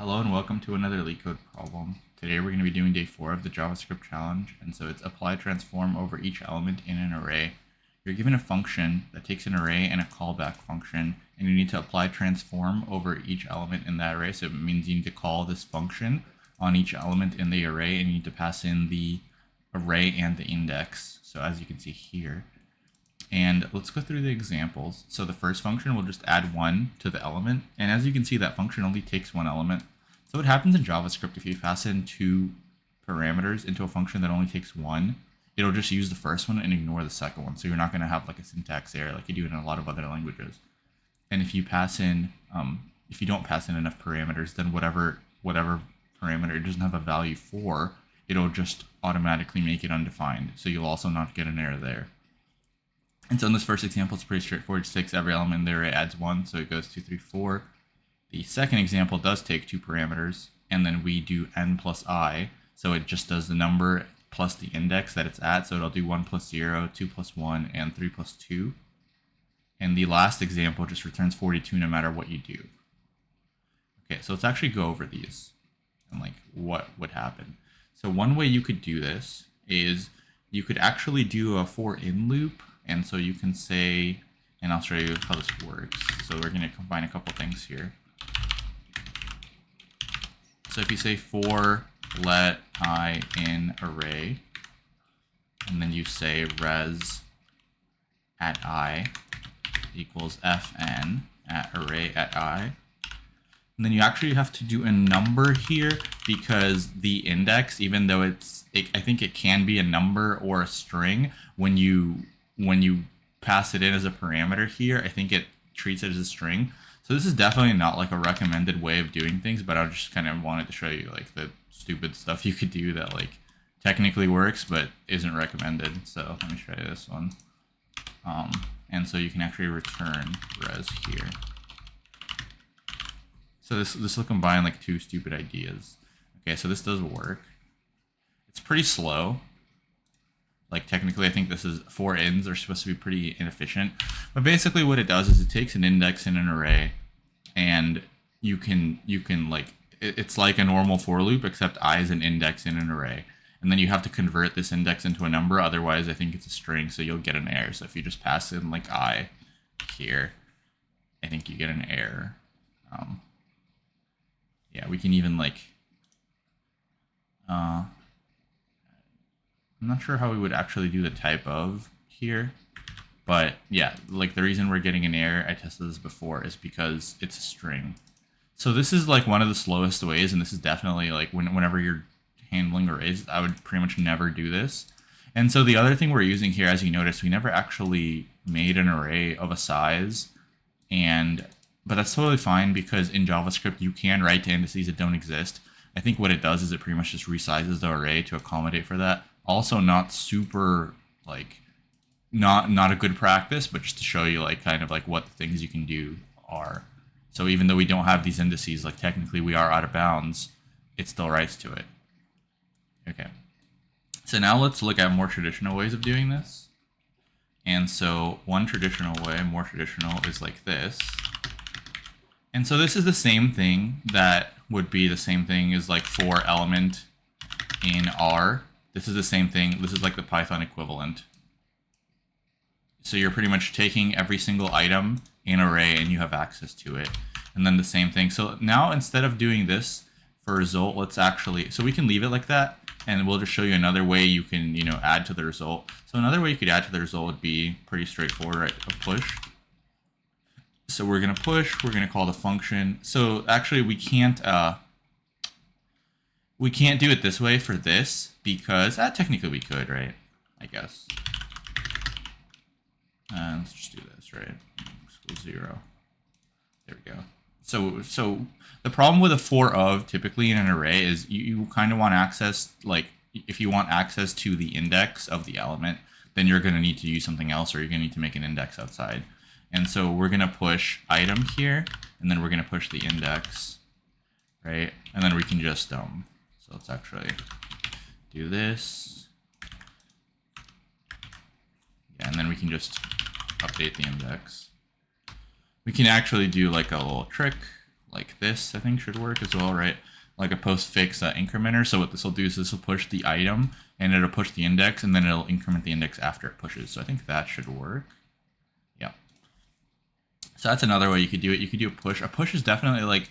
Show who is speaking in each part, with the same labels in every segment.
Speaker 1: Hello and welcome to another LeetCode problem. Today we're going to be doing day 4 of the JavaScript challenge, and so it's apply transform over each element in an array. You're given a function that takes an array and a callback function, and you need to apply transform over each element in that array. So it means you need to call this function on each element in the array, and you need to pass in the array and the index. So as you can see here. And let's go through the examples. So the first function will just add 1 to the element, and as you can see, that function only takes one element. So what happens in JavaScript if you pass in 2 parameters into a function that only takes 1, it'll just use the first one and ignore the second one. So you're not going to have like a syntax error like you do in a lot of other languages. And if you pass in, if you don't pass in enough parameters, then whatever parameter it doesn't have a value for, it'll just automatically make it undefined. So you'll also not get an error there. And so in this first example, it's pretty straightforward. It just takes every element in the array, adds 1, so it goes 2, 3, 4. The second example does take 2 parameters, and then we do n plus I, so it just does the number plus the index that it's at, so it'll do 1 plus 0, 2 plus 1, and 3 plus 2. And the last example just returns 42 no matter what you do. Okay, so let's actually go over these and like what would happen. So one way you could do this is you could actually do a for in loop. And so you can say, and I'll show you how this works. So we're going to combine a couple things here. So if you say for let I in array, and then you say res at I equals fn at array at I, and then you actually have to do a number here because the index, even though I think it can be a number or a string, when you pass it in as a parameter here, I think it treats it as a string. So this is definitely not like a recommended way of doing things, but I just kind of wanted to show you like the stupid stuff you could do that like technically works, but isn't recommended. So let me show you this one. And so you can actually return res here. So this will combine like 2 stupid ideas. Okay, so this does work. It's pretty slow. Like technically, I think this is for ins are supposed to be pretty inefficient, but basically what it does is it takes an index in an array, and you can like it's like a normal for loop except I is an index in an array, and then you have to convert this index into a number. Otherwise, I think it's a string, so you'll get an error. So if you just pass in like I here, I think you get an error. Yeah, we can even like. I'm not sure how we would actually do the type of here, but yeah, like the reason we're getting an error, I tested this before, is because it's a string. So this is like one of the slowest ways, and this is definitely like whenever you're handling arrays, I would pretty much never do this. And so the other thing we're using here, as you notice, we never actually made an array of a size, but that's totally fine because in JavaScript you can write to indices that don't exist. I think what it does is it pretty much just resizes the array to accommodate for that. Also not super, like, not a good practice, but just to show you, like, kind of like what the things you can do are. So even though we don't have these indices, like, technically we are out of bounds, it still writes to it. Okay. So now let's look at more traditional ways of doing this. And so one traditional way, more traditional, is like this. And so this is the same thing that would be the same thing as like for element in R. This is the same thing. This is like the Python equivalent. So you're pretty much taking every single item in an array and you have access to it. And then the same thing. So now instead of doing this for result, let's actually, so we can leave it like that. And we'll just show you another way you can, add to the result. So another way you could add to the result would be pretty straightforward, right? A push. So we're going to push, we're going to call the function. So actually we can't do it this way for this because technically we could, right? I guess. Let's just do this, right? Equals 0. There we go. So the problem with a for of typically in an array is you kind of want access, like if you want access to the index of the element, then you're going to need to use something else, or you're going to need to make an index outside. And so we're going to push item here, and then we're going to push the index, right? And then we can just, so let's actually do this. Yeah, and then we can just update the index. We can actually do like a little trick, like this, I think should work as well, right? Like a postfix incrementer. So what this will do is this will push the item and it'll push the index and then it'll increment the index after it pushes. So I think that should work. Yeah. So that's another way you could do it. You could do a push. A push is definitely like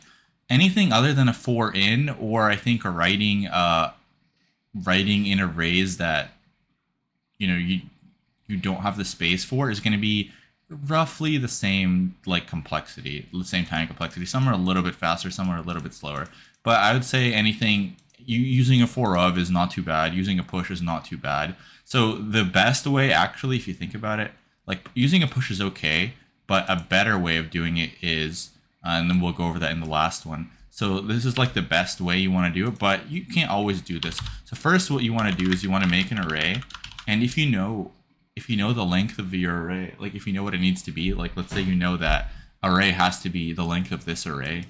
Speaker 1: anything other than a for in, or I think a writing in arrays that you don't have the space for is going to be roughly the same like complexity, the same time complexity. Some are a little bit faster, some are a little bit slower. But I would say anything using a for of is not too bad. Using a push is not too bad. So the best way, actually, if you think about it, like using a push is okay, but a better way of doing it is, and then we'll go over that in the last one. So this is like the best way you want to do it, but you can't always do this. So first, what you want to do is you want to make an array, and if you know the length of your array, like if you know what it needs to be, like let's say you know that array has to be the length of this array,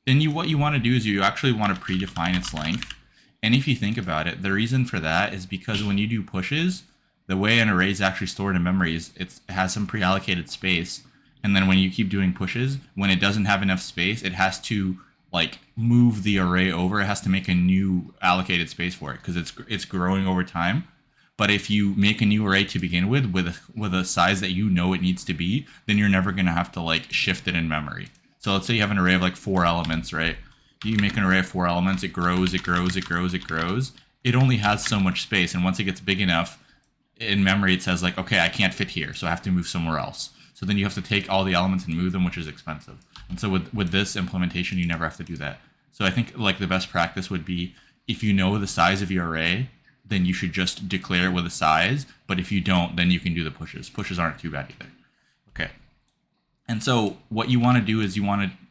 Speaker 1: then what you want to do is you actually want to predefine its length. And if you think about it, the reason for that is because when you do pushes, the way an array is actually stored in memory is it has some pre-allocated space. And then when you keep doing pushes, when it doesn't have enough space, it has to like move the array over. It has to make a new allocated space for it because it's growing over time. But if you make a new array to begin with a size that you know it needs to be, then you're never going to have to like shift it in memory. So let's say you have an array of like 4 elements, right? You make an array of 4 elements, it grows, it grows, it grows, it grows. It only has so much space, and once it gets big enough, in memory it says like, okay, I can't fit here, so I have to move somewhere else. So then you have to take all the elements and move them, which is expensive. And so with this implementation, you never have to do that. So I think like the best practice would be, if you know the size of your array, then you should just declare it with a size. But if you don't, then you can do the pushes. Pushes aren't too bad either. Okay. And so what you want to do is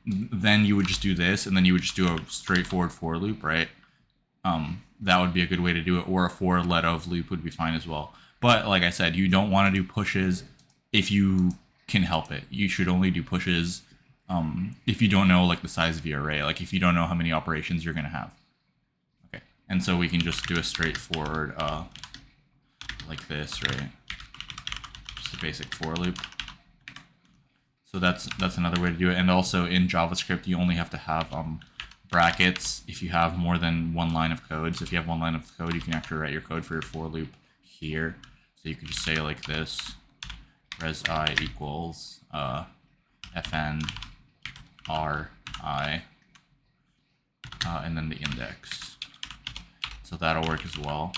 Speaker 1: then you would just do this, and then you would just do a straightforward for loop, right? That would be a good way to do it, or a for let of loop would be fine as well. But like I said, you don't want to do pushes if you can help it. You should only do pushes if you don't know like the size of your array, like if you don't know how many operations you're going to have. Okay, and so we can just do a straightforward like this, right? Just a basic for loop. So that's another way to do it. And also in JavaScript, you only have to have brackets if you have more than one line of code. So if you have one line of code, you can actually write your code for your for loop here. So you could just say like this, res I equals fn r I, and then the index. So that'll work as well.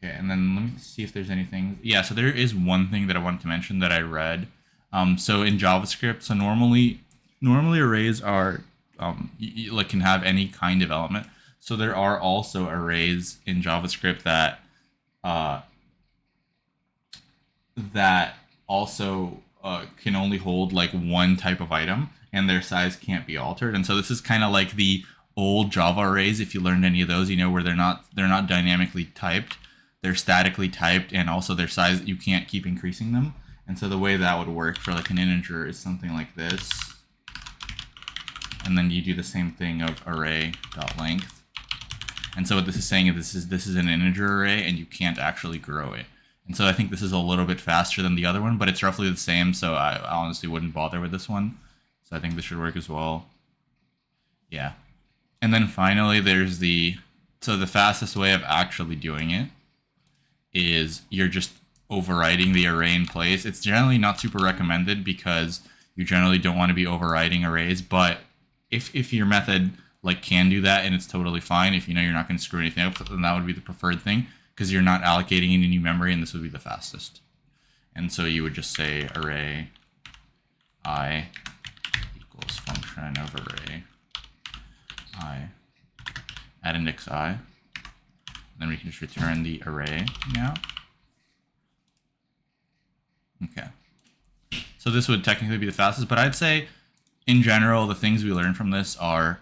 Speaker 1: Okay, and then let me see if there's anything. Yeah, so there is one thing that I wanted to mention that I read. So in JavaScript, so normally arrays are like can have any kind of element. So there are also arrays in JavaScript that also can only hold like one type of item, and their size can't be altered. And so this is kind of like the old Java arrays. If you learned any of those, you know, where they're not dynamically typed. They're statically typed, and also their size, you can't keep increasing them. And so the way that would work for like an integer is something like this. And then you do the same thing of array.length. And so what this is saying is this is an integer array, and you can't actually grow it. And so I think this is a little bit faster than the other one, but it's roughly the same, so I honestly wouldn't bother with this one. So I think this should work as well. Yeah. And then finally, there's the fastest way of actually doing it is you're just overriding the array in place. It's generally not super recommended because you generally don't want to be overriding arrays, but if your method like can do that and it's totally fine, if you know you're not going to screw anything up, then that would be the preferred thing because you're not allocating any new memory, and this would be the fastest. And so you would just say array I equals function of array I at index I. Then we can just return the array now. Okay. So this would technically be the fastest, but I'd say in general, the things we learn from this are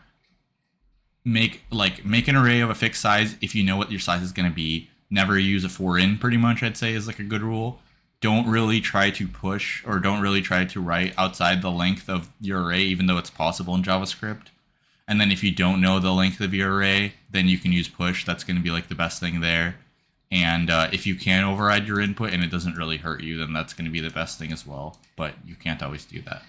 Speaker 1: make an array of a fixed size if you know what your size is going to be. Never use a for in, pretty much, I'd say, is like a good rule. Don't really try to push, or don't really try to write outside the length of your array, even though it's possible in JavaScript. And then if you don't know the length of your array, then you can use push. That's going to be like the best thing there. And if you can override your input and it doesn't really hurt you, then that's going to be the best thing as well. But you can't always do that.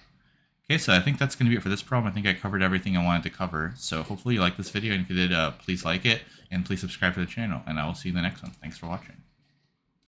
Speaker 1: Okay, so I think that's going to be it for this problem. I think I covered everything I wanted to cover. So hopefully you liked this video, and if you did, please like it, and please subscribe to the channel, and I will see you in the next one. Thanks for watching.